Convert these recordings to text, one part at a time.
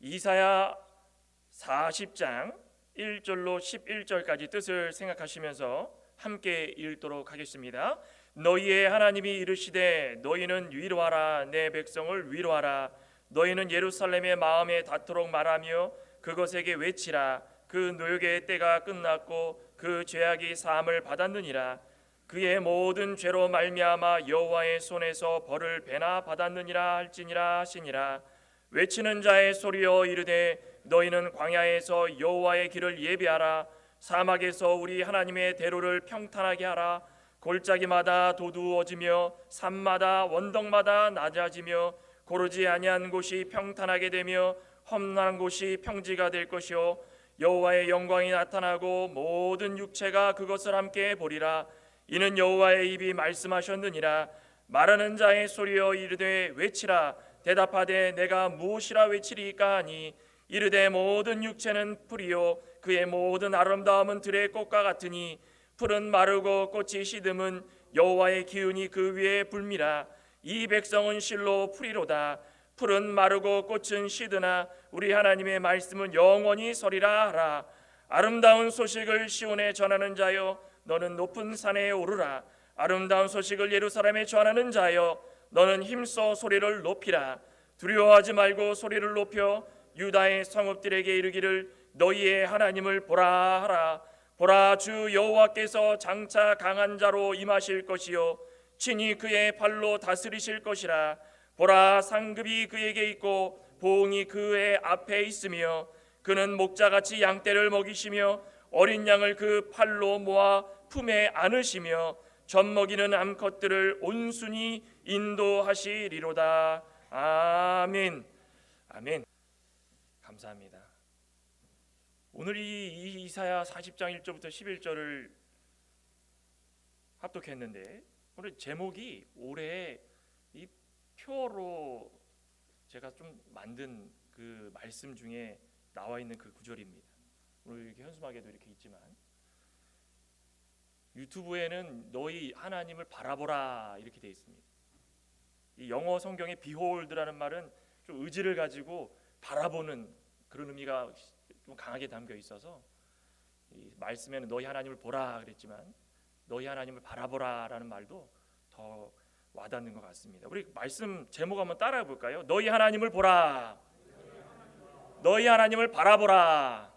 이사야 40장 1절로 11절까지 뜻을 생각하시면서 함께 읽도록 하겠습니다. 너희의 하나님이 이르시되 너희는 위로하라, 내 백성을 위로하라. 너희는 예루살렘의 마음에 닿도록 말하며 그것에게 외치라. 그 노역의 때가 끝났고 그 죄악이 사함을 받았느니라. 그의 모든 죄로 말미암아 여호와의 손에서 벌을 배나 받았느니라 할지니라 하시니라. 외치는 자의 소리여 이르되 너희는 광야에서 여호와의 길을 예비하라. 사막에서 우리 하나님의 대로를 평탄하게 하라. 골짜기마다 도두어지며 산마다 원덕마다 낮아지며 고르지 아니한 곳이 평탄하게 되며 험난한 곳이 평지가 될 것이요 여호와의 영광이 나타나고 모든 육체가 그것을 함께 보리라. 이는 여호와의 입이 말씀하셨느니라. 말하는 자의 소리여 이르되 외치라. 대답하되 내가 무엇이라 외치리까 하니 이르되 모든 육체는 풀이요 그의 모든 아름다움은 들의 꽃과 같으니 풀은 마르고 꽃이 시듬은 여호와의 기운이 그 위에 불미라. 이 백성은 실로 풀이로다. 풀은 마르고 꽃은 시드나 우리 하나님의 말씀은 영원히 서리라 하라. 아름다운 소식을 시온에 전하는 자여 너는 높은 산에 오르라. 아름다운 소식을 예루살렘에 전하는 자여 너는 힘써 소리를 높이라. 두려워하지 말고 소리를 높여 유다의 성읍들에게 이르기를 너희의 하나님을 보라 하라. 보라, 주 여호와께서 장차 강한 자로 임하실 것이요 친히 그의 발로 다스리실 것이라. 보라, 상급이 그에게 있고 보응이 그의 앞에 있으며 그는 목자같이 양떼를 먹이시며 어린 양을 그 팔로 모아 품에 안으시며 젖먹이는 암컷들을 온순히 인도하시리로다. 아멘. 아멘. 감사합니다. 오늘 이 이사야 40장 1절부터 11절을 합독했는데 오늘 제목이 올해 이 표로 제가 좀 만든 그 말씀 중에 나와 있는 그 구절입니다. 오늘 이렇게 현수막에도 이렇게 있지만 유튜브에는 너희 하나님을 바라보라 이렇게 되어 있습니다. 이 영어 성경에 behold라는 말은 좀 의지를 가지고 바라보는 그런 의미가 좀 강하게 담겨 있어서 이 말씀에는 너희 하나님을 보라 그랬지만 너희 하나님을 바라보라라는 말도 더 와닿는 것 같습니다. 우리 말씀 제목 한번 따라해 볼까요? 너희 하나님을 보라. 너희 하나님을 바라보라.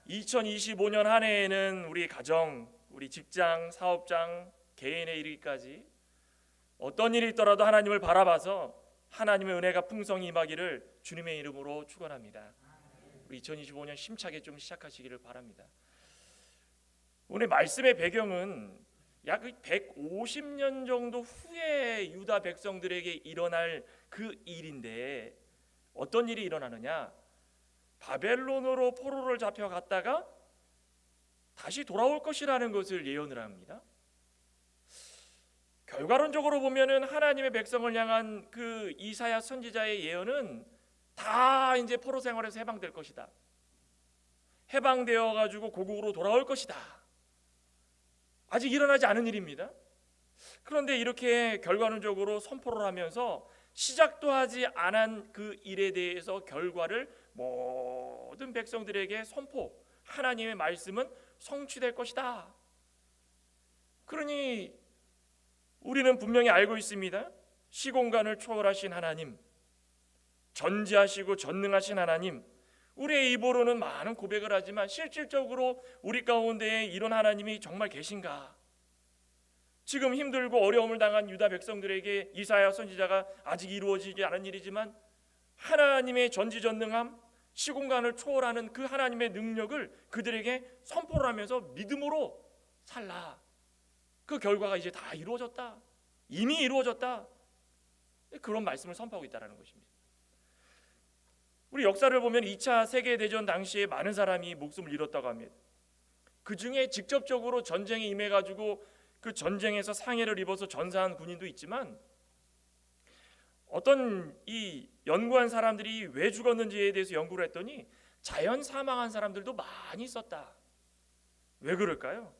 2025년 한 해에는 우리 가정, 우리 직장, 사업장, 개인에 이르기까지 어떤 일이 있더라도 하나님을 바라봐서 하나님의 은혜가 풍성히 임하기를 주님의 이름으로 축원합니다. 우리 2025년 힘차게 좀 시작하시기를 바랍니다. 오늘 말씀의 배경은 약 150년 정도 후에 유다 백성들에게 일어날 그 일인데 어떤 일이 일어나느냐? 바벨론으로 포로를 잡혀갔다가 다시 돌아올 것이라는 것을 예언을 합니다. 결과론적으로 보면은 하나님의 백성을 향한 그 이사야 선지자의 예언은 다 이제 포로 생활에서 해방될 것이다. 해방되어 가지고 고국으로 돌아올 것이다. 아직 일어나지 않은 일입니다. 그런데 이렇게 결과론적으로 선포를 하면서 시작도 하지 않은 그 일에 대해서 결과를 모든 백성들에게 선포. 하나님의 말씀은 성취될 것이다. 그러니 우리는 분명히 알고 있습니다. 시공간을 초월하신 하나님, 전지하시고 전능하신 하나님, 우리의 입으로는 많은 고백을 하지만 실질적으로 우리 가운데에 이런 하나님이 정말 계신가? 지금 힘들고 어려움을 당한 유다 백성들에게 이사야 선지자가 아직 이루어지지 않은 일이지만 하나님의 전지전능함, 시공간을 초월하는 그 하나님의 능력을 그들에게 선포를 하면서 믿음으로 살라. 그 결과가 이제 다 이루어졌다. 이미 이루어졌다. 그런 말씀을 선포하고 있다는 것입니다. 우리 역사를 보면 2차 세계대전 당시에 많은 사람이 목숨을 잃었다고 합니다. 그 중에 직접적으로 전쟁에 임해가지고 그 전쟁에서 상해를 입어서 전사한 군인도 있지만 어떤 이 연구한 사람들이 왜 죽었는지에 대해서 연구를 했더니 자연 사망한 사람들도 많이 있었다. 왜 그럴까요?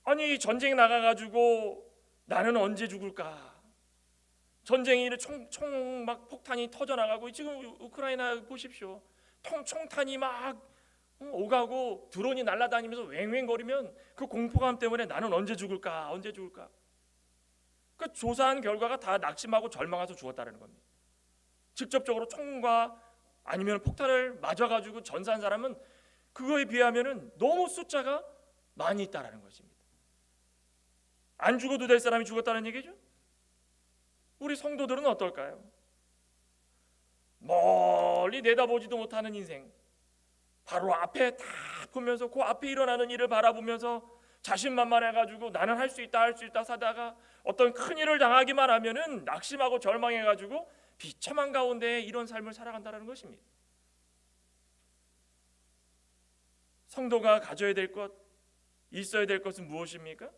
아니 전쟁 나가가지고 나는 언제 죽을까? 전쟁이 총 막 폭탄이 터져 나가고, 지금 우크라이나 보십시오. 총탄이 막 오가고 드론이 날아다니면서 왱왱거리면 그 공포감 때문에 나는 언제 죽을까 그 조사한 결과가 다 낙심하고 절망해서 죽었다는 겁니다. 직접적으로 총과 아니면 폭탄을 맞아가지고 전사한 사람은 그거에 비하면은 너무 숫자가 많이 있다라는 것입니다. 안 죽어도 될 사람이 죽었다는 얘기죠. 우리 성도들은 어떨까요? 멀리 내다보지도 못하는 인생, 바로 앞에 딱 보면서 그 앞에 일어나는 일을 바라보면서 자신만만해가지고 나는 할 수 있다 사다가 어떤 큰 일을 당하기만 하면은 낙심하고 절망해가지고 비참한 가운데 이런 삶을 살아간다는 것입니다. 성도가 가져야 될 것, 있어야 될 것은 무엇입니까?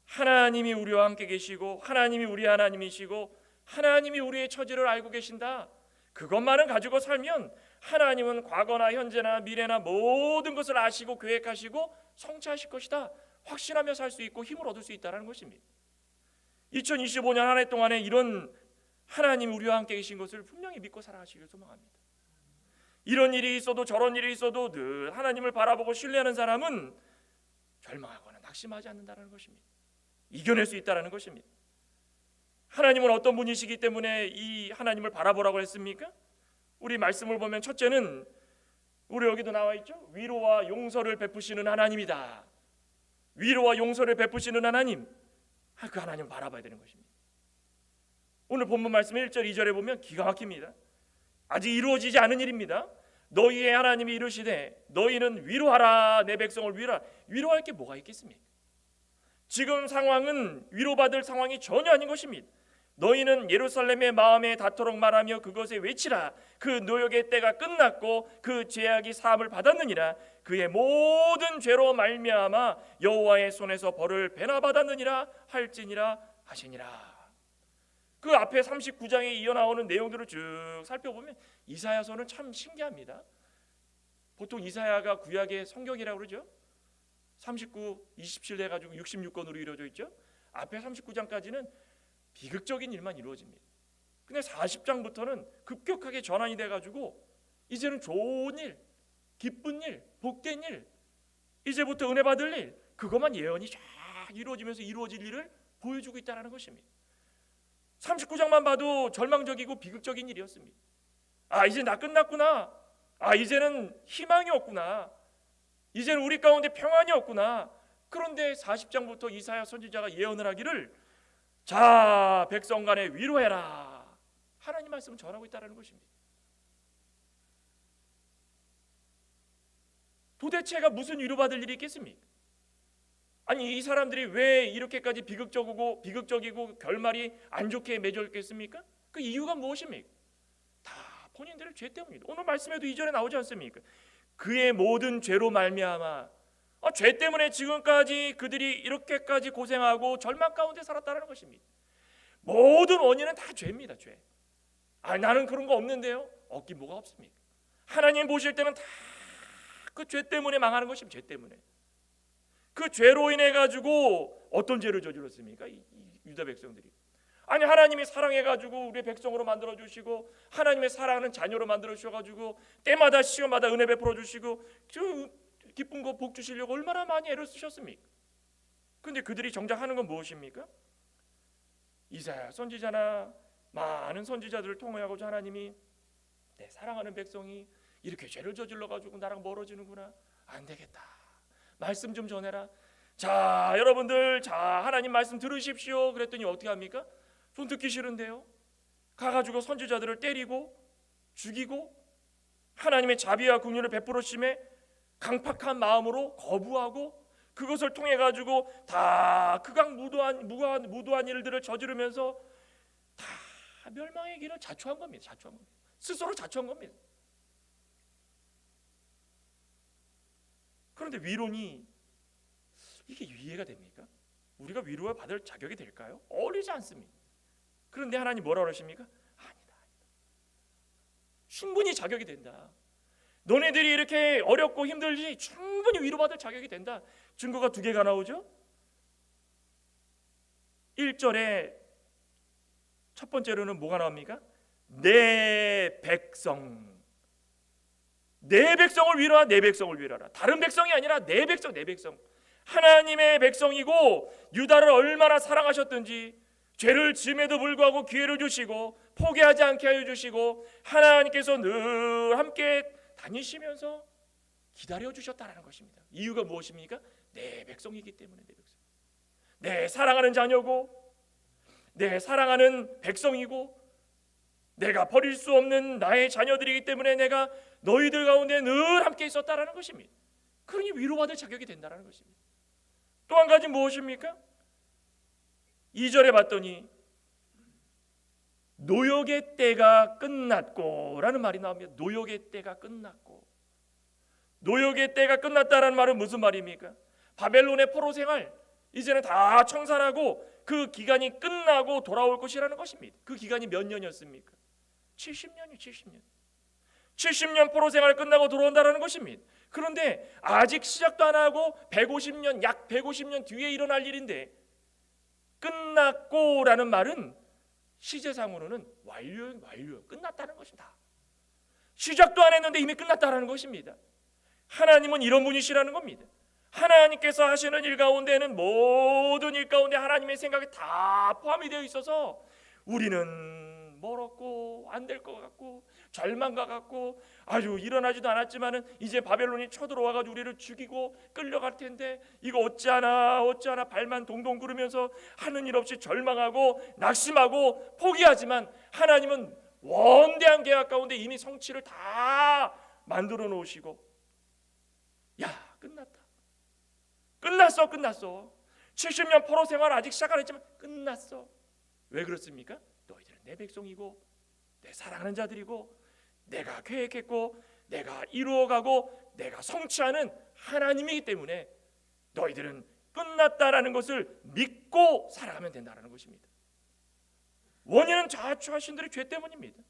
하나님이 우리와 함께 계시고, 하나님이 우리 하나님이시고, 하나님이 우리의 처지를 알고 계신다. 그것만은 가지고 살면 하나님은 과거나 현재나 미래나 모든 것을 아시고 계획하시고 성취하실 것이다. 확신하며 살 수 있고 힘을 얻을 수 있다는 것입니다. 2025년 한 해 동안에 이런 하나님 우리와 함께 계신 것을 분명히 믿고 살아가시길 소망합니다. 이런 일이 있어도 저런 일이 있어도 늘 하나님을 바라보고 신뢰하는 사람은 절망하거나 낙심하지 않는다는 것입니다. 이겨낼 수 있다는 것입니다. 하나님은 어떤 분이시기 때문에 이 하나님을 바라보라고 했습니까? 우리 말씀을 보면 첫째는 우리 여기도 나와 있죠. 위로와 용서를 베푸시는 하나님이다. 위로와 용서를 베푸시는 하나님, 그 하나님 바라봐야 되는 것입니다. 오늘 본문 말씀 1절 2절에 보면 기가 막힙니다. 아직 이루어지지 않은 일입니다. 너희의 하나님이 이르시되 너희는 위로하라. 내 백성을 위로하라. 위로할 게 뭐가 있겠습니까? 지금 상황은 위로받을 상황이 전혀 아닌 것입니다. 너희는 예루살렘의 마음에 닿도록 말하며 그것에 외치라. 그 노역의 때가 끝났고 그 죄악이 사함을 받았느니라. 그의 모든 죄로 말미암아 여호와의 손에서 벌을 배나 받았느니라 할지니라 하시니라. 그 앞에 39장에 이어나오는 내용들을 쭉 살펴보면 이사야서는 참 신기합니다. 보통 이사야가 구약의 성경이라고 그러죠. 39, 27 해가지고 66권으로 이루어져 있죠. 앞에 39장까지는 비극적인 일만 이루어집니다. 근데 40장부터는 급격하게 전환이 돼가지고 이제는 좋은 일, 기쁜 일, 복된 일, 이제부터 은혜 받을 일, 그것만 예언이 쫙 이루어지면서 이루어질 일을 보여주고 있다는 것입니다. 39장만 봐도 절망적이고 비극적인 일이었습니다. 아, 이제 나 끝났구나. 아, 이제는 희망이 없구나. 이제는 우리 가운데 평안이 없구나. 그런데 40장부터 이사야 선지자가 예언을 하기를 자, 백성 간에 위로해라. 하나님 말씀을 전하고 있다는 것입니다. 도대체가 무슨 위로받을 일이 있겠습니까? 아니, 이 사람들이 왜 이렇게까지 비극적이고 결말이 안 좋게 맺어졌겠습니까? 그 이유가 무엇입니까? 다 본인들의 죄 때문입니다. 오늘 말씀에도 2절에 나오지 않습니까? 그의 모든 죄로 말미암아, 죄 때문에 지금까지 그들이 이렇게까지 고생하고 절망 가운데 살았다는 것입니다. 모든 원인은 다 죄입니다. 죄. 나는 그런 거 없는데요. 없긴 뭐가 없습니까? 하나님 보실 때는 다 그 죄 때문에 망하는 것입니다. 죄 때문에. 그 죄로 인해 가지고 어떤 죄를 저질렀습니까? 이 유다 백성들이. 아니, 하나님이 사랑해 가지고 우리의 백성으로 만들어 주시고 하나님의 사랑하는 자녀로 만들어 주셔 가지고 때마다 시간마다 은혜 베풀어 주시고 기쁜 거 복 주시려고 얼마나 많이 애를 쓰셨습니까? 근데 그들이 정작 하는 건 무엇입니까? 이사야 선지자나 많은 선지자들을 통하여서 하나님이 내 사랑하는 백성이 이렇게 죄를 저질러 가지고 나랑 멀어지는구나. 안 되겠다. 말씀 좀 전해라. 자, 여러분들, 자, 하나님 말씀 들으십시오. 그랬더니 어떻게 합니까? 전 듣기 싫은데요. 가가지고 선지자들을 때리고 죽이고 하나님의 자비와 긍휼을 베풀어 주심에 강팍한 마음으로 거부하고 그것을 통해 가지고 다 무도한 일들을 저지르면서 다 멸망의 길을 자초한 겁니다. 스스로 자초한 겁니다. 그런데 위로니 이게 이해가 됩니까? 우리가 위로를 받을 자격이 될까요? 어울리지 않습니다. 그런데 하나님 뭐라 그러십니까? 아니다. 충분히 자격이 된다. 너네들이 이렇게 어렵고 힘들지 충분히 위로받을 자격이 된다. 증거가 두 개가 나오죠. 1절에 첫 번째로는 뭐가 나옵니까? 내 백성, 내 백성을 위로하라. 내 백성을 위로하라. 다른 백성이 아니라 내 백성, 내 백성. 하나님의 백성이고 유다를 얼마나 사랑하셨든지 죄를 지음에도 불구하고 기회를 주시고 포기하지 않게 하여 주시고 하나님께서 늘 함께 다니시면서 기다려 주셨다라는 것입니다. 이유가 무엇입니까? 내 백성이기 때문에. 내 백성, 내 사랑하는 자녀고 내 사랑하는 백성이고 내가 버릴 수 없는 나의 자녀들이기 때문에 내가 너희들 가운데 늘 함께 있었다라는 것입니다. 그러니 위로받을 자격이 된다라는 것입니다. 또 한 가지 무엇입니까? 2절에 봤더니 노역의 때가 끝났고 라는 말이 나옵니다. 노역의 때가 끝났고. 노역의 때가 끝났다라는 말은 무슨 말입니까? 바벨론의 포로 생활 이제는 다 청산하고 그 기간이 끝나고 돌아올 것이라는 것입니다. 그 기간이 몇 년이었습니까? 70년이 70년 포로 생활 끝나고 돌아온다라는 것입니다. 그런데 아직 시작도 안 하고 150년, 약 150년 뒤에 일어날 일인데 끝났고라는 말은 시제상으로는 완료, 끝났다는 것입니다. 시작도 안 했는데 이미 끝났다는 것입니다. 하나님은 이런 분이시라는 겁니다. 하나님께서 하시는 일 가운데는 모든 일 가운데 하나님의 생각이 다 포함이 되어 있어서 우리는 멀었고 안 될 것 같고 절망과 같고 아주 일어나지도 않았지만은 이제 바벨론이 쳐들어와가지고 우리를 죽이고 끌려갈 텐데 이거 어찌하나 발만 동동 구르면서 하는 일 없이 절망하고 낙심하고 포기하지만 하나님은 원대한 계약 가운데 이미 성취를 다 만들어 놓으시고 야 끝났어 70년 포로 생활 아직 시작 안 했지만 끝났어. 왜 그렇습니까? 너희들은 내 백성이고 내 사랑하는 자들이고 내가 계획했고 내가 이루어가고 내가 성취하는 하나님이기 때문에 너희들은 끝났다라는 것을 믿고 살아가면 된다는 것입니다. 원인은 자초하신들의 죄 때문입니다.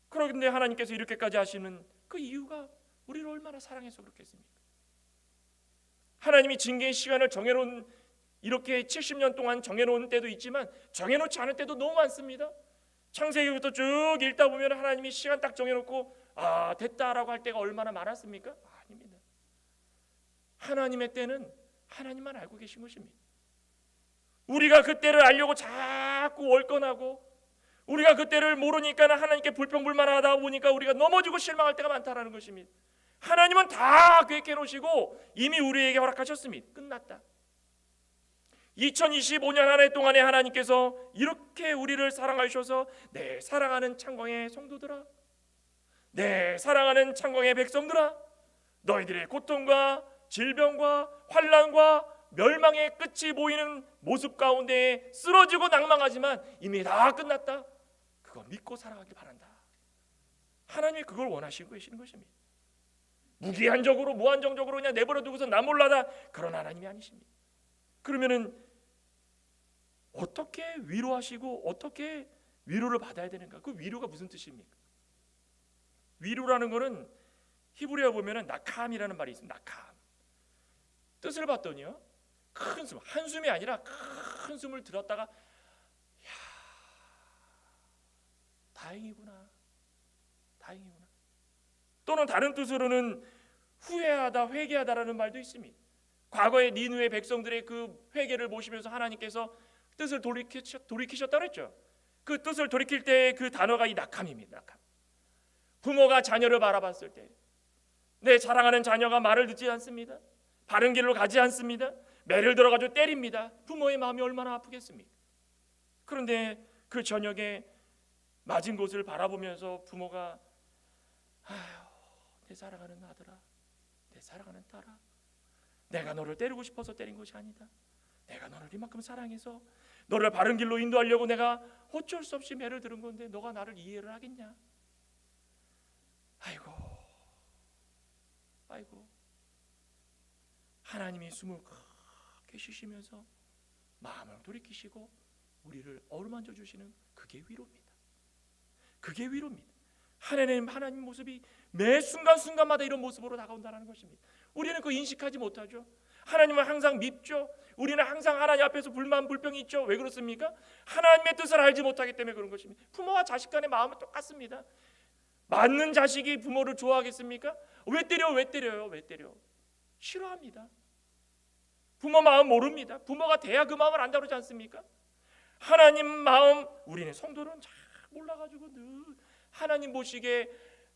그런데 하나님께서 이렇게까지 하시는 그 이유가 우리를 얼마나 사랑해서 그렇겠습니까? 하나님이 징계의 시간을 정해놓은 이렇게 70년 동안 정해놓은 때도 있지만 정해놓지 않은 때도 너무 많습니다. 창세기부터 쭉 읽다 보면 하나님이 시간 딱 정해놓고 됐다라고 할 때가 얼마나 많았습니까? 아닙니다. 하나님의 때는 하나님만 알고 계신 것입니다. 우리가 그 때를 알려고 자꾸 월권하고 우리가 그 때를 모르니까 하나님께 불평불만하다 보니까 우리가 넘어지고 실망할 때가 많다라는 것입니다. 하나님은 다 계획해 놓으시고 이미 우리에게 허락하셨습니다. 끝났다. 2025년 한 해 동안에 하나님께서 이렇게 우리를 사랑하셔서 내 사랑하는 창광의 성도들아, 내 사랑하는 창광의 백성들아, 너희들의 고통과 질병과 환난과 멸망의 끝이 보이는 모습 가운데 쓰러지고 낭망하지만 이미 다 끝났다. 그거 믿고 살아가길 바란다. 하나님이 그걸 원하시고 계시는 것입니다. 무기한적으로 무한정적으로 그냥 내버려 두고서 나 몰라다 그런 하나님이 아니십니다. 그러면은 어떻게 위로하시고 어떻게 위로를 받아야 되는가? 그 위로가 무슨 뜻입니까? 위로라는 거는 히브리어 보면은 나캄이라는 말이 있습니다. 나캄. 뜻을 봤더니요, 큰 숨, 한숨이 아니라 큰 숨을 들었다가 야, 다행이구나. 또는 다른 뜻으로는 후회하다, 회개하다라는 말도 있습니다. 과거의 니느웨 백성들의 그 회개를 보시면서 하나님께서 뜻을 돌이키셨다 그랬죠. 그 뜻을 돌이킬 때 그 단어가 이 낙함입니다. 낙함. 부모가 자녀를 바라봤을 때 내 사랑하는 자녀가 말을 듣지 않습니다. 바른 길로 가지 않습니다. 매를 들어가지고 때립니다. 부모의 마음이 얼마나 아프겠습니까? 그런데 그 저녁에 맞은 곳을 바라보면서 부모가 내 사랑하는 아들아, 내 사랑하는 딸아, 내가 너를 때리고 싶어서 때린 것이 아니다. 내가 너를 이만큼 사랑해서 너를 바른 길로 인도하려고 내가 어쩔 수 없이 매를 들은 건데 너가 나를 이해를 하겠냐? 아이고 하나님이 숨을 크게 쉬시면서 마음을 돌이키시고 우리를 어루만져 주시는 그게 위로입니다. 그게 위로입니다. 하나님 모습이 매 순간순간마다 이런 모습으로 다가온다는 것입니다. 우리는 그 인식하지 못하죠. 하나님은 항상 밉죠. 우리는 항상 하나님 앞에서 불만 불평이 있죠. 왜 그렇습니까? 하나님의 뜻을 알지 못하기 때문에 그런 것입니다. 부모와 자식 간의 마음은 똑같습니다. 맞는 자식이 부모를 좋아하겠습니까? 왜 때려요? 왜 때려요? 왜 때려? 싫어합니다. 부모 마음 모릅니다. 부모가 돼야 그 마음을 안다 그러지 않습니까? 하나님 마음 우리는 성도는 잘 몰라가지고 늘 하나님 보시기에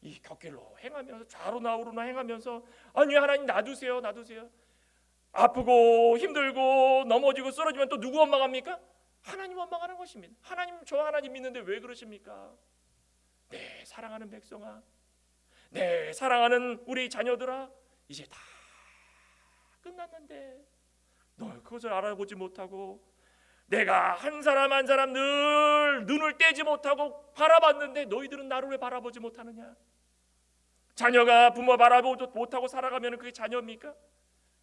이 곁길로 행하면서 좌로나 우로나 행하면서 아니 하나님 놔두세요 놔두세요. 아프고 힘들고 넘어지고 쓰러지면 또 누구 원망합니까? 하나님 원망하는 것입니다. 하나님 저 하나님 믿는데 왜 그러십니까? 내 사랑하는 백성아, 내 사랑하는 우리 자녀들아, 이제 다 끝났는데 너 그것을 알아보지 못하고 내가 한 사람 한 사람 늘 눈을 떼지 못하고 바라봤는데 너희들은 나를 왜 바라보지 못하느냐? 자녀가 부모 바라보지 못하고 살아가면 그게 자녀입니까?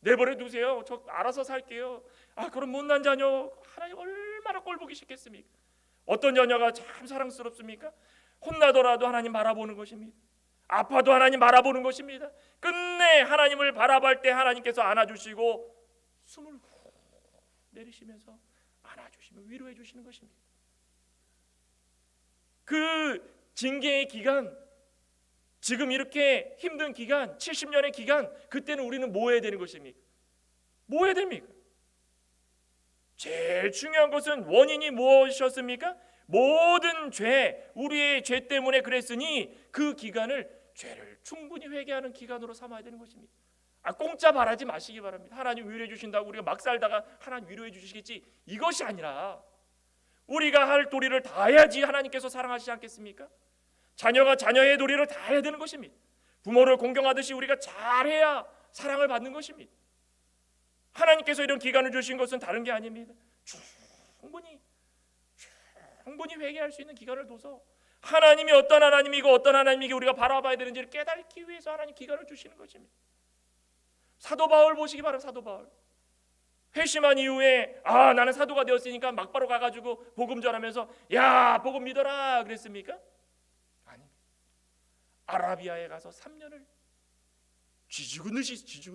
내버려 두세요. 저 알아서 살게요. 아 그럼 못난 자녀 하나님 얼마나 꼴보기 싫겠습니까? 어떤 자녀가 참 사랑스럽습니까? 혼나더라도 하나님 바라보는 것입니다. 아파도 하나님 바라보는 것입니다. 끝내 하나님을 바라볼 때 하나님께서 안아주시고 숨을 후 내리시면서 안아주시며 위로해 주시는 것입니다. 그 징계의 기간, 지금 이렇게 힘든 기간, 70년의 기간, 그때는 우리는 뭐 해야 되는 것입니까? 뭐 해야 됩니까? 제일 중요한 것은 원인이 무엇이었습니까? 모든 죄, 우리의 죄 때문에 그랬으니 그 기간을 죄를 충분히 회개하는 기간으로 삼아야 되는 것입니다. 공짜 바라지 마시기 바랍니다. 하나님 위로해 주신다고 우리가 막 살다가 하나님 위로해 주시겠지, 이것이 아니라 우리가 할 도리를 다 해야지 하나님께서 사랑하시지 않겠습니까? 자녀가 자녀의 도리를 다 해야 되는 것입니다. 부모를 공경하듯이 우리가 잘해야 사랑을 받는 것입니다. 하나님께서 이런 기간을 주신 것은 다른 게 아닙니다. 충분히 회개할 수 있는 기간을 둬서 하나님이 어떤 하나님이고 어떤 하나님이고 우리가 바라봐야 되는지를 깨닫기 위해서 하나님 기간을 주시는 것입니다. 사도 바울 보시기 바랍니다. 사도 바울 회심한 이후에 나는 사도가 되었으니까 막바로 가가지고 복음 전하면서 야 복음 믿어라 그랬습니까? 아닙니다. 아라비아에 가서 3년을 쥐죽은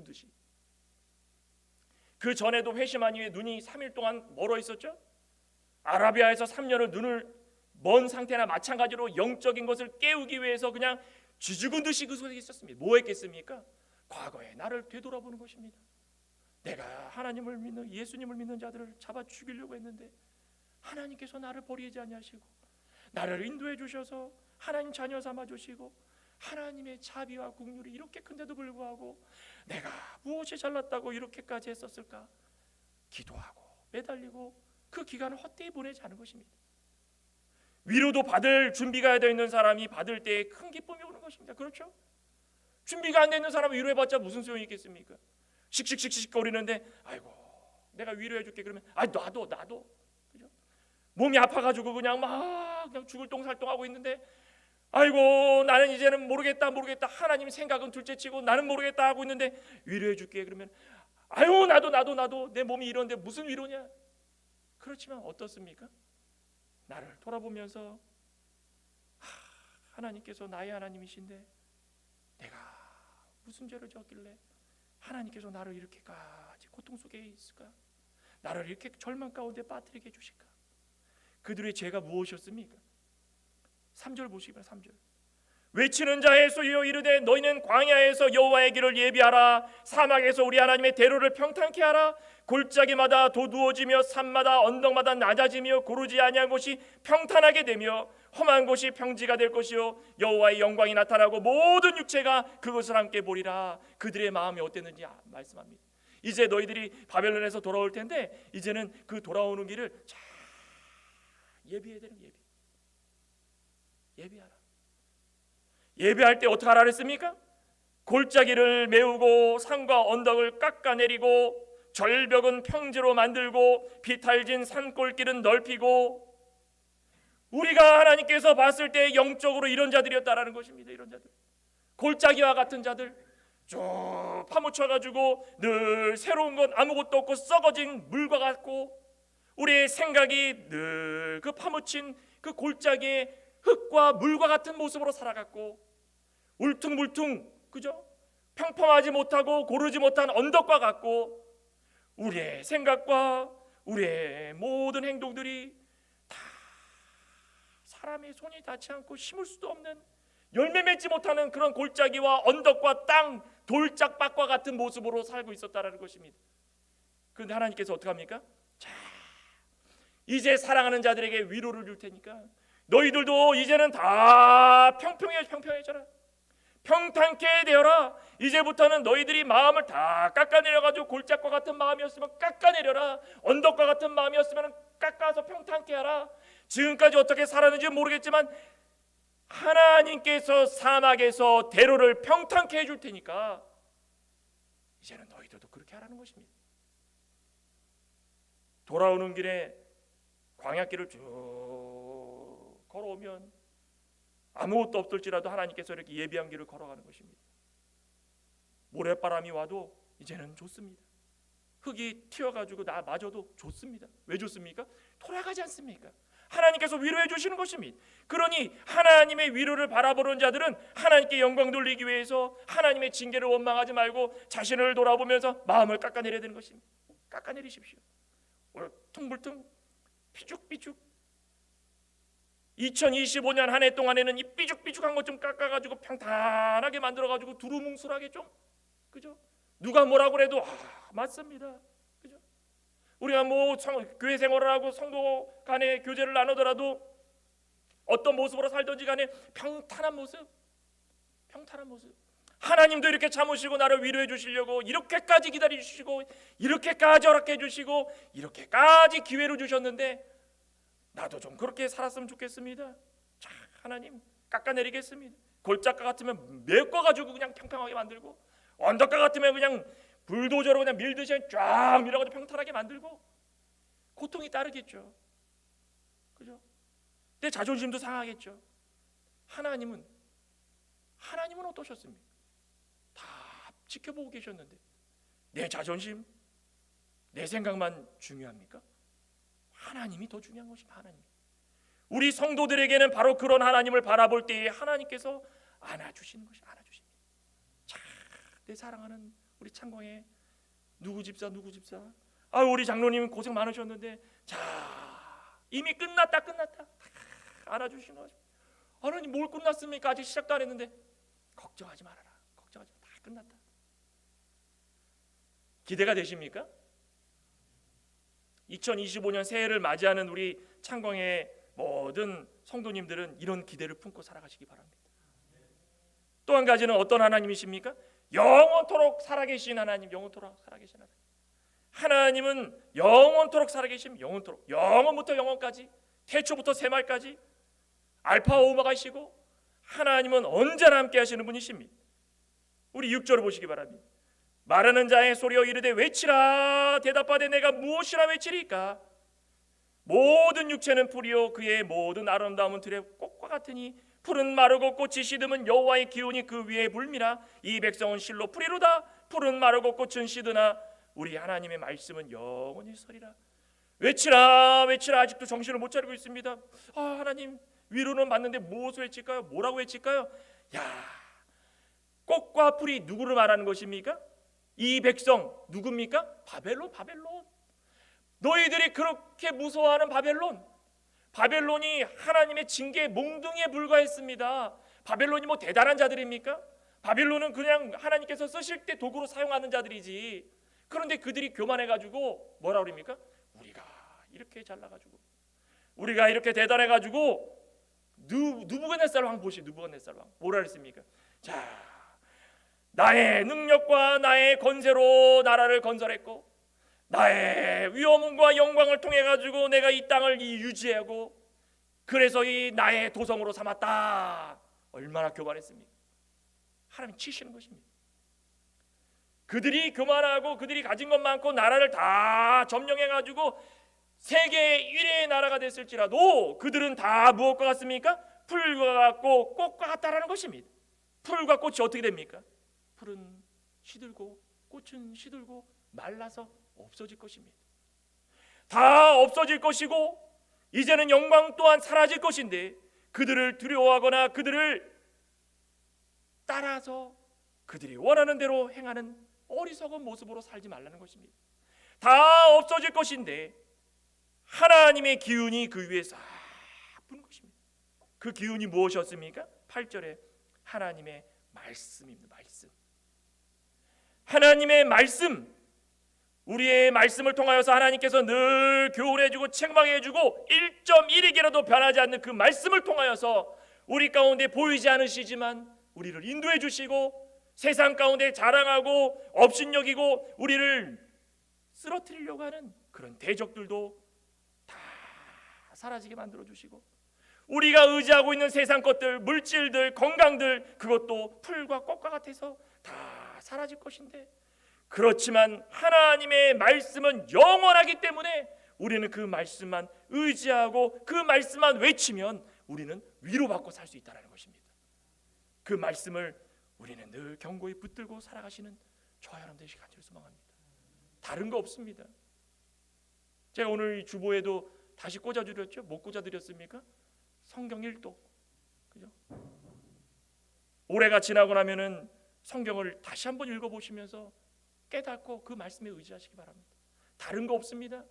듯이 그 전에도 회심한 이후에 눈이 3일 동안 멀어 있었죠. 아라비아에서 3년을 눈을 먼 상태나 마찬가지로 영적인 것을 깨우기 위해서 그냥 쥐죽은 듯이 그 속에 있었습니다. 뭐 했겠습니까? 과거에 나를 되돌아보는 것입니다. 내가 하나님을 믿는 예수님을 믿는 자들을 잡아 죽이려고 했는데 하나님께서 나를 버리지 아니하시고 나를 인도해 주셔서 하나님 자녀 삼아 주시고 하나님의 자비와 긍휼이 이렇게 큰데도 불구하고 내가 무엇이 잘났다고 이렇게까지 했었을까? 기도하고 매달리고 그 기간을 헛되이 보내지 않은 것입니다. 위로도 받을 준비가 되어 있는 사람이 받을 때 큰 기쁨이 오는 것입니다. 그렇죠? 준비가 안 되어 있는 사람은 위로해봤자 무슨 소용이 있겠습니까? 씩씩씩씩 거리는데 아이고 내가 위로해줄게 그러면 나도 그죠? 몸이 아파가지고 그냥 죽을 똥살똥하고 있는데 아이고 나는 이제는 모르겠다 하나님 생각은 둘째치고 나는 모르겠다 하고 있는데 위로해줄게 그러면 아유 나도 내 몸이 이런데 무슨 위로냐? 그렇지만 어떻습니까? 나를 돌아보면서 하나님께서 나의 하나님이신데 내가 무슨 죄를 지었길래 하나님께서 나를 이렇게까지 고통 속에 있을까? 나를 이렇게 절망 가운데 빠뜨리게 해주실까? 그들의 죄가 무엇이었습니까? 3절 보시기 바랍니다. 3절 외치는 자의 소리여 이르되 너희는 광야에서 여호와의 길을 예비하라. 사막에서 우리 하나님의 대로를 평탄케 하라. 골짜기마다 도두어지며 산마다 언덕마다 낮아지며 고르지 아니한 곳이 평탄하게 되며 험한 곳이 평지가 될 것이요 여호와의 영광이 나타나고 모든 육체가 그것을 함께 보리라. 그들의 마음이 어땠는지 말씀합니다. 이제 너희들이 바벨론에서 돌아올 텐데 이제는 그 돌아오는 길을 잘 예비해야 되는 예비하라. 예배할 때 어떻게 하라 그랬습니까? 골짜기를 메우고 산과 언덕을 깎아내리고 절벽은 평지로 만들고 비탈진 산골길은 넓히고 우리가 하나님께서 봤을 때 영적으로 이런 자들이었다라는 것입니다. 이런 자들 골짜기와 같은 자들 쭉 파묻혀가지고 늘 새로운 건 아무것도 없고 썩어진 물과 같고 우리의 생각이 늘 그 파묻힌 그 골짜기의 흙과 물과 같은 모습으로 살아갔고 울퉁불퉁 그죠? 평평하지 못하고 고르지 못한 언덕과 같고 우리의 생각과 우리의 모든 행동들이 다 사람의 손이 닿지 않고 심을 수도 없는, 열매 맺지 못하는 그런 골짜기와 언덕과 땅, 돌짝밭과 같은 모습으로 살고 있었다라는 것입니다. 그런데 하나님께서 어떻게 합니까? 자, 이제 사랑하는 자들에게 위로를 줄 테니까 너희들도 이제는 다 평평해져라, 평탄케 되어라. 이제부터는 너희들이 마음을 다 깎아내려가지고 골짜기와 같은 마음이었으면 깎아내려라, 언덕과 같은 마음이었으면 깎아서 평탄케 하라. 지금까지 어떻게 살았는지 모르겠지만 하나님께서 사막에서 대로를 평탄케 해줄 테니까 이제는 너희들도 그렇게 하라는 것입니다. 돌아오는 길에 광야길을 쭉 걸어오면 아무것도 없을지라도 하나님께서 이렇게 예비한 길을 걸어가는 것입니다. 모래바람이 와도 이제는 좋습니다. 흙이 튀어가지고 나마저도 좋습니다. 왜 좋습니까? 돌아가지 않습니까? 하나님께서 위로해 주시는 것입니다. 그러니 하나님의 위로를 바라보는 자들은 하나님께 영광 돌리기 위해서 하나님의 징계를 원망하지 말고 자신을 돌아보면서 마음을 깎아내려야 되는 것입니다. 깎아내리십시오. 퉁불퉁 삐죽삐죽 2025년 한 해 동안에는 이 삐죽삐죽한 것 좀 깎아가지고 평탄하게 만들어가지고 두루뭉술하게 좀, 그죠? 누가 뭐라고 그래도 맞습니다. 그죠? 우리가 뭐 교회 생활을 하고 성도 간에 교제를 나누더라도 어떤 모습으로 살든지 간에 평탄한 모습. 하나님도 이렇게 참으시고 나를 위로해 주시려고 이렇게까지 기다려 주시고 이렇게까지 허락해 주시고 이렇게까지 기회를 주셨는데 나도 좀 그렇게 살았으면 좋겠습니다. 자, 하나님 깎아내리겠습니다. 골짜기 같으면 메꿔가지고 그냥 평평하게 만들고, 언덕가 같으면 그냥 불도저로 그냥 밀듯이 쫙 밀어가지고 평탄하게 만들고, 고통이 따르겠죠. 그죠? 내 자존심도 상하겠죠. 하나님은 어떠셨습니까? 다 지켜보고 계셨는데 내 자존심, 내 생각만 중요합니까? 하나님이 더 중요한 것입니다. 하나님. 우리 성도들에게는 바로 그런 하나님을 바라볼 때에 하나님께서 안아주시는 것이 안아주십니다. 자, 내 사랑하는 우리 창광의 누구 집사 우리 장로님 고생 많으셨는데 자, 이미 끝났다 안아주시는 것입니다. 하나님 뭘 끝났습니까? 아직 시작도 안 했는데 걱정하지 말아라. 걱정하지 마. 다 끝났다. 기대가 되십니까? 2025년 새해를 맞이하는 우리 창광의 모든 성도님들은 이런 기대를 품고 살아가시기 바랍니다. 또 한 가지는 어떤 하나님이십니까? 영원토록 살아계신 하나님, 영원토록 살아계신 하나님. 하나님은 영원토록 살아계심, 영원토록, 영원부터 영원까지, 태초부터 새말까지 알파 오메가이시고 하나님은 언제나 함께 하시는 분이십니다. 우리 6절을 보시기 바랍니다. 말하는 자의 소리여 이르되 외치라. 대답하되 내가 무엇이라 외치리까? 모든 육체는 풀이요 그의 모든 아름다움은 들의 꽃과 같으니 풀은 마르고 꽃이 시듬은 여호와의 기운이 그 위에 불미라. 이 백성은 실로 풀이로다. 풀은 마르고 꽃은 시드나 우리 하나님의 말씀은 영원히 서리라. 외치라 외치라. 아직도 정신을 못 차리고 있습니다. 하나님 위로는 받는데 무엇을 외칠까요? 뭐라고 외칠까요? 야, 꽃과 풀이 누구를 말하는 것입니까? 이 백성 누굽니까? 바벨론. 너희들이 그렇게 무서워하는 바벨론이 하나님의 징계의 몽둥이에 불과했습니다. 바벨론이 뭐 대단한 자들입니까? 바벨론은 그냥 하나님께서 쓰실 때 도구로 사용하는 자들이지. 그런데 그들이 교만해가지고 뭐라 그럽니까? 우리가 이렇게 잘나가지고 우리가 이렇게 대단해가지고 느부갓네살 왕 보시. 느부갓네살 왕 뭐라 그랬습니까? 자, 나의 능력과 나의 권세로 나라를 건설했고 나의 위엄과 영광을 통해 가지고 내가 이 땅을 유지하고 그래서 이 나의 도성으로 삼았다. 얼마나 교만했습니까? 하나님 치시는 것입니다. 그들이 교만하고 그들이 가진 것 많고 나라를 다 점령해 가지고 세계 1위의 나라가 됐을지라도 그들은 다 무엇과 같습니까? 풀과 같고 꽃과 같다라는 것입니다. 풀과 꽃이 어떻게 됩니까? 풀은 시들고 꽃은 시들고 말라서 없어질 것입니다. 다 없어질 것이고 이제는 영광 또한 사라질 것인데 그들을 두려워하거나 그들을 따라서 그들이 원하는 대로 행하는 어리석은 모습으로 살지 말라는 것입니다. 다 없어질 것인데 하나님의 기운이 그 위에 싹 부는 것입니다. 그 기운이 무엇이었습니까? 8절에 하나님의 말씀입니다. 말씀. 하나님의 말씀. 우리의 말씀을 통하여서 하나님께서 늘 교훈해주고 책망해주고 1.1익이라도 변하지 않는 그 말씀을 통하여서 우리 가운데 보이지 않으시지만 우리를 인도해 주시고 세상 가운데 자랑하고 업신여기고 우리를 쓰러뜨리려고 하는 그런 대적들도 다 사라지게 만들어 주시고 우리가 의지하고 있는 세상 것들, 물질들, 건강들, 그것도 풀과 꽃과 같아서 다 사라질 것인데, 그렇지만 하나님의 말씀은 영원하기 때문에 우리는 그 말씀만 의지하고 그 말씀만 외치면 우리는 위로받고 살 수 있다는 것입니다. 그 말씀을 우리는 늘 견고히 붙들고 살아가시는 저와 여러분 되시길 간절히 소망합니다. 다른 거 없습니다. 제가 오늘 이 주보에도 다시 꽂아드렸죠? 못 꽂아드렸습니까? 성경 1독, 그죠? 올해가 지나고 나면은 성경을 다시 한번 읽어보시면서 깨닫고 그 말씀에 의지하시기 바랍니다. 다른 거 없습니다.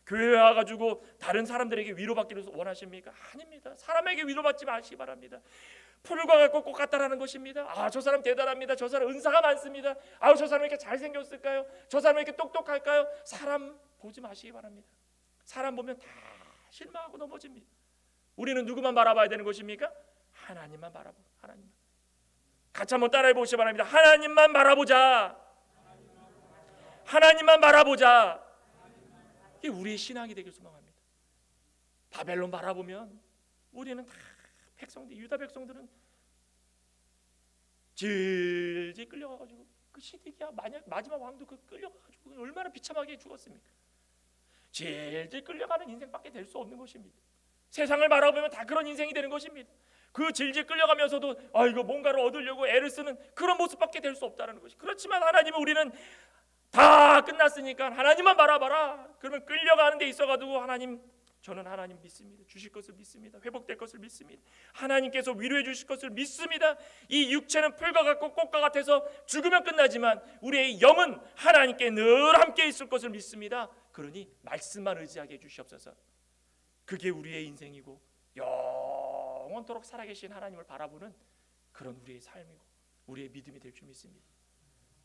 교회에 와가지고 다른 사람들에게 위로받기를 원하십니까? 아닙니다. 사람에게 위로받지 마시기 바랍니다. 풀과 같고 꽃 같다라는 것입니다. 아, 저 사람 대단합니다. 저 사람 은사가 많습니다. 아우, 저 사람 이렇게 잘생겼을까요? 저 사람 이렇게 똑똑할까요? 사람 보지 마시기 바랍니다. 사람 보면 다 실망하고 넘어집니다. 우리는 누구만 바라봐야 되는 것입니까? 하나님만 바라보고, 하나님만. 같이 한번 따라해 보시기 바랍니다. 하나님만 바라보자. 하나님만 바라보자. 이게 우리의 신앙이 되길 소망합니다. 바벨론 바라보면 우리는 다 백성들, 유다 백성들은 질질 끌려가가지고 그 시드기야 마지막 왕도 그 끌려가가지고 얼마나 비참하게 죽었습니까? 질질 끌려가는 인생밖에 될 수 없는 것입니다. 세상을 바라보면 다 그런 인생이 되는 것입니다. 그 질질 끌려가면서도 이거 뭔가를 얻으려고 애를 쓰는 그런 모습밖에 될 수 없다는 것이. 그렇지만 하나님은 우리는 다 끝났으니까 하나님만 바라봐라. 그러면 끌려가는 데 있어가지고 하나님, 저는 하나님 믿습니다. 주실 것을 믿습니다. 회복될 것을 믿습니다. 하나님께서 위로해 주실 것을 믿습니다. 이 육체는 풀과 같고 꽃과 같아서 죽으면 끝나지만 우리의 영은 하나님께 늘 함께 있을 것을 믿습니다. 그러니 말씀만 의지하게 해주시옵소서. 그게 우리의 인생이고 영원토록 살아계신 하나님을 바라보는 그런 우리의 삶이고 우리의 믿음이 될 줄 믿습니다.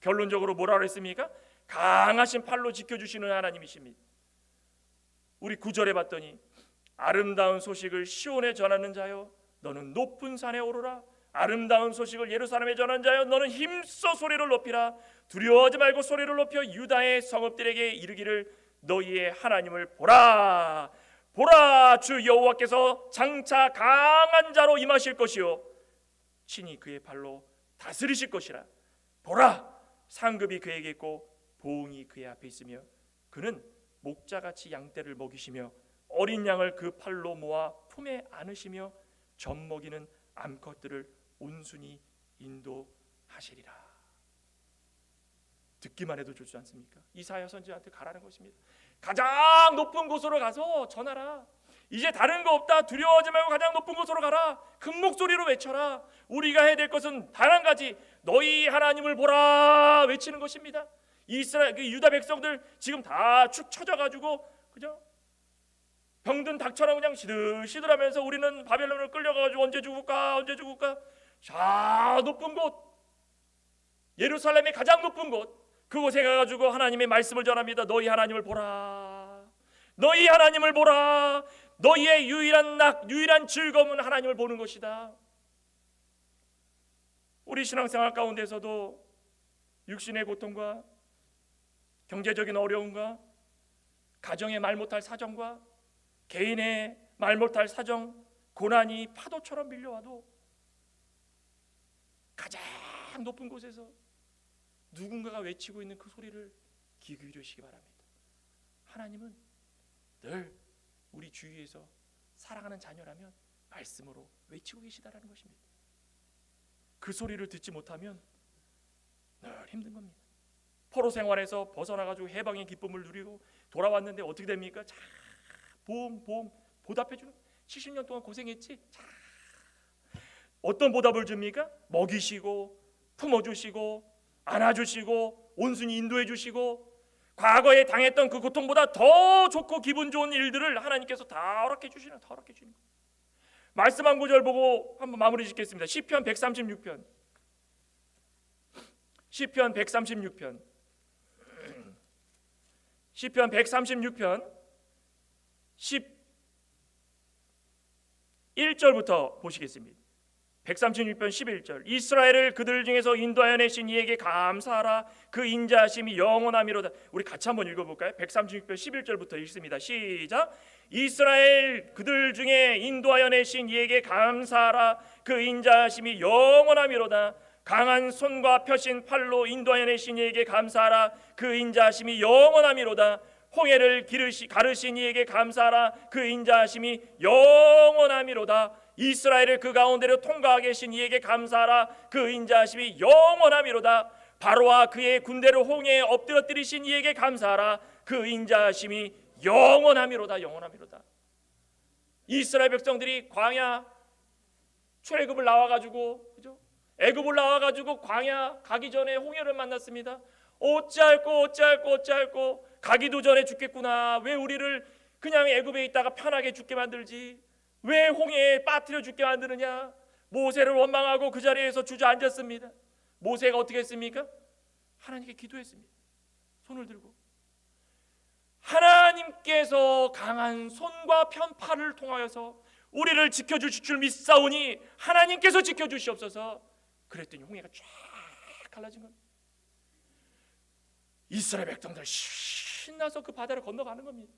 결론적으로 뭐라고 했습니까? 강하신 팔로 지켜주시는 하나님이십니다. 우리 9절에 봤더니 아름다운 소식을 시온에 전하는 자여 너는 높은 산에 오르라. 아름다운 소식을 예루살렘에 전하는 자여 너는 힘써 소리를 높이라. 두려워하지 말고 소리를 높여 유다의 성읍들에게 이르기를 너희의 하나님을 보라. 보라, 주 여호와께서 장차 강한 자로 임하실 것이요 친히 그의 발로 다스리실 것이라. 보라, 상급이 그에게 있고 보응이 그의 앞에 있으며 그는 목자같이 양떼를 먹이시며 어린 양을 그 팔로 모아 품에 안으시며 젖먹이는 암컷들을 온순히 인도하시리라. 듣기만 해도 좋지 않습니까? 이사야 선지자한테 가라는 것입니다. 가장 높은 곳으로 가서 전하라. 이제 다른 거 없다. 두려워하지 말고 가장 높은 곳으로 가라. 큰 목소리로 외쳐라. 우리가 해야 될 것은 단 한 가지, 너희 하나님을 보라 외치는 것입니다. 이스라엘 유다 백성들 지금 다 축 처져가지고 그죠? 병든 닭처럼 그냥 시들시들하면서 우리는 바벨론을 끌려가가지고 언제 죽을까? 자, 높은 곳, 예루살렘의 가장 높은 곳, 그곳에 가가지고 하나님의 말씀을 전합니다. 너희 하나님을 보라. 너희 하나님을 보라. 너희의 유일한 즐거움은 하나님을 보는 것이다. 우리 신앙생활 가운데서도 육신의 고통과 경제적인 어려움과 가정의 말 못할 사정과 개인의 말 못할 사정, 고난이 파도처럼 밀려와도 가장 높은 곳에서 누군가가 외치고 있는 그 소리를 귀 기울이시기 바랍니다. 하나님은 늘 우리 주위에서 사랑하는 자녀라면 말씀으로 외치고 계시다라는 것입니다. 그 소리를 듣지 못하면 늘 힘든 겁니다. 포로 생활에서 벗어나가지고 해방의 기쁨을 누리고 돌아왔는데 어떻게 됩니까? 자, 보험 보답해주는, 70년 동안 고생했지? 자, 어떤 보답을 줍니까? 먹이시고 품어주시고 안아주시고 온순히 인도해주시고 과거에 당했던 그 고통보다 더 좋고 기분 좋은 일들을 하나님께서 다 허락해 주시는 거예요. 말씀 한 구절 보고 한번 마무리 짓겠습니다. 시편 136편. 시편 136편. 시편 136편 11절부터 보시겠습니다. 136편 11절. 이스라엘을 그들 중에서 인도하여 내신 이에게 감사하라. 그 인자하심이 영원하미로다. 우리 같이 한번 읽어볼까요? 136편 11절부터 읽습니다. 시작. 이스라엘 그들 중에 인도하여 내신 이에게 감사하라. 그 인자하심이 영원하미로다. 강한 손과 펴신 팔로 인도하여 내신 이에게 감사하라. 그 인자하심이 영원하미로다. 홍해를 가르신 이에게 감사하라. 그 인자하심이 영원하미로다. 이스라엘을 그 가운데로 통과하게 하신 이에게 감사하라. 그 인자하심이 영원하미로다. 바로와 그의 군대를 홍해에 엎드러뜨리신 이에게 감사하라. 그 인자하심이 영원하미로다. 영원하미로다. 이스라엘 백성들이 광야 출애굽을 나와가지고, 그죠? 애굽을 나와가지고 광야 가기 전에 홍해를 만났습니다. 어찌할꼬 가기도 전에 죽겠구나. 왜 우리를 그냥 애굽에 있다가 편하게 죽게 만들지? 왜 홍해에 빠뜨려 죽게 만드느냐? 모세를 원망하고 그 자리에서 주저앉았습니다. 모세가 어떻게 했습니까? 하나님께 기도했습니다. 손을 들고 하나님께서 강한 손과 편 팔을 통하여서 우리를 지켜주실 줄 믿사오니 하나님께서 지켜주시옵소서. 그랬더니 홍해가 쫙 갈라진 겁니다. 이스라엘 백성들 신나서 그 바다를 건너가는 겁니다.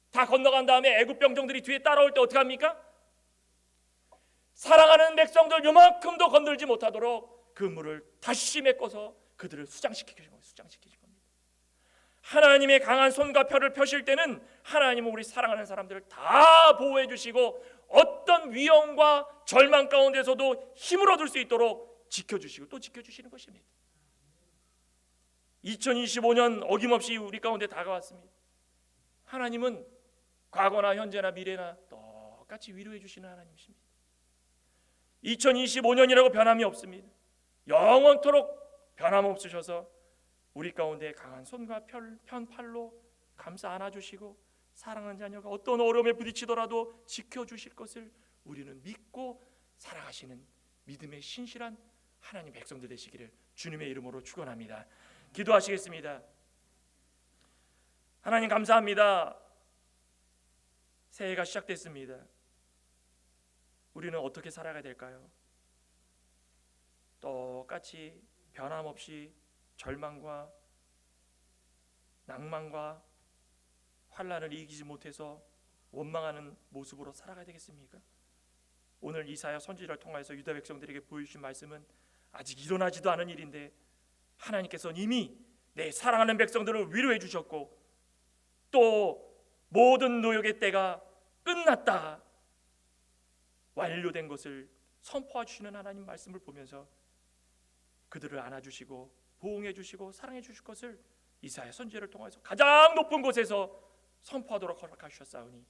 다 건너간 다음에 애굽 병정들이 뒤에 따라올 때 어떻게 합니까? 사랑하는 백성들 요만큼도 건들지 못하도록 그 물을 다시 메꿔서 그들을 수장시키신 겁니다. 하나님의 강한 손과 펴를 펴실 때는 하나님은 우리 사랑하는 사람들을 다 보호해 주시고 어떤 위험과 절망 가운데서도 힘을 얻을 수 있도록 지켜주시고 또 지켜주시는 것입니다. 2025년 어김없이 우리 가운데 다가왔습니다. 하나님은 과거나 현재나 미래나 똑같이 위로해 주시는 하나님이십니다. 2025년이라고 변함이 없습니다. 영원토록 변함없으셔서 우리 가운데 강한 손과 편 팔로 감싸 안아주시고 사랑하는 자녀가 어떤 어려움에 부딪히더라도 지켜주실 것을 우리는 믿고 살아가시는 믿음의 신실한 하나님 백성들 되시기를 주님의 이름으로 축원합니다. 기도하시겠습니다. 하나님 감사합니다. 새해가 시작됐습니다. 우리는 어떻게 살아가야 될까요? 똑같이 변함없이 절망과 낭만과 환난을 이기지 못해서 원망하는 모습으로 살아가야 되겠습니까? 오늘 이사야 선지자를 통해서 유다 백성들에게 보여주신 말씀은 아직 일어나지도 않은 일인데 하나님께서는 이미 내 사랑하는 백성들을 위로해 주셨고 또 모든 노역의 때가 끝났다, 완료된 것을 선포해 주시는 하나님 말씀을 보면서 그들을 안아주시고 보응해 주시고 사랑해 주실 것을 이사야 선지자를 통해서 가장 높은 곳에서 선포하도록 허락하셨사오니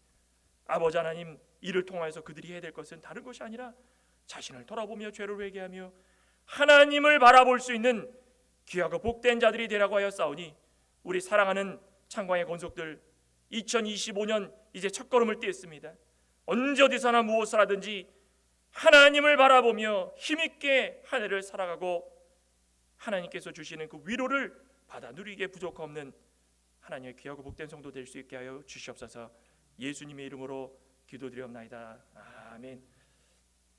아버지 하나님, 이를 통하여서 그들이 해야 될 것은 다른 것이 아니라 자신을 돌아보며 죄를 회개하며 하나님을 바라볼 수 있는 귀하고 복된 자들이 되라고 하였사오니 우리 사랑하는 창광의 권속들 2025년 이제 첫걸음을 띄었습니다. 언제 어디서나 무엇을 하든지 하나님을 바라보며 힘있게 한 해를 살아가고 하나님께서 주시는 그 위로를 받아 누리기에 부족없는 하나님의 귀하고 복된 성도 될 수 있게 하여 주시옵소서. 예수님의 이름으로 기도드리옵나이다. 아멘.